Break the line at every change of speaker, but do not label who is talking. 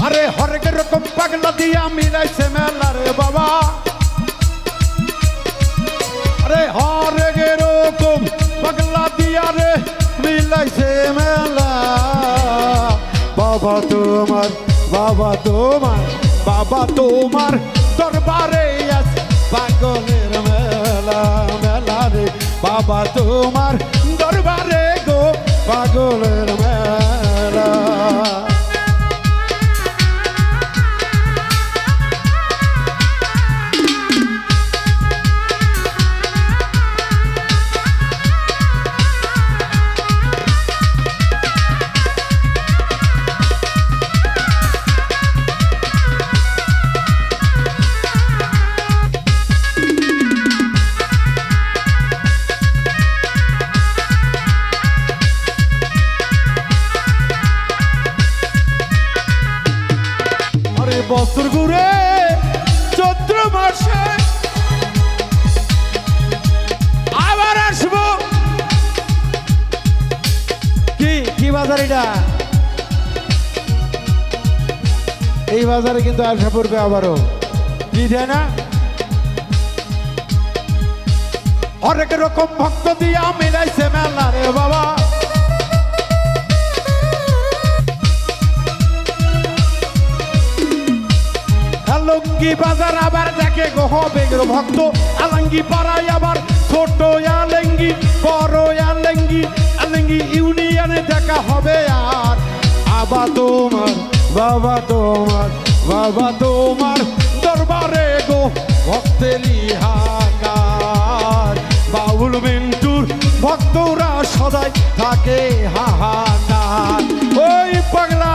আরে হরেক রকম পাগলা দিয়া মিলাইছে মেলা রে বাবা, আরে হরেক রকম পাগলা দিয়া রে মিলাইছে মেলা। বাবা তোমার বাবা তোমার বাবা তোমার দরবারে আজ পাগলের মেলা মেলা রে, বাবা তোমার দরবারে গো পাগলের মেলা। বছর ঘুরে চৈত্র মাসে আবার আসবো। কি কি বাজার এটা? এই বাজারে কিন্তু আসা পড়বে আবারও, কি যায় না? অনেক রকম ভক্ত দিয়া মিলাইছে মেলা রে বাবা, আলঙ্গি বাজার আবার দেখে গো বেগর ভক্ত, আলঙ্গি পাড়ায় আবার ছোট আলঙ্গি বড় আলঙ্গি, আলঙ্গি ইউনিয়নে দেখা হবে আর। বাবা তোমার বাবা তোমার বাবা তোমার দরবারে গো ভক্তেরই হাহাকার, বাউল মিন্টুর ভক্তরা সদাই থাকে হাহাকার। ওই পাগলা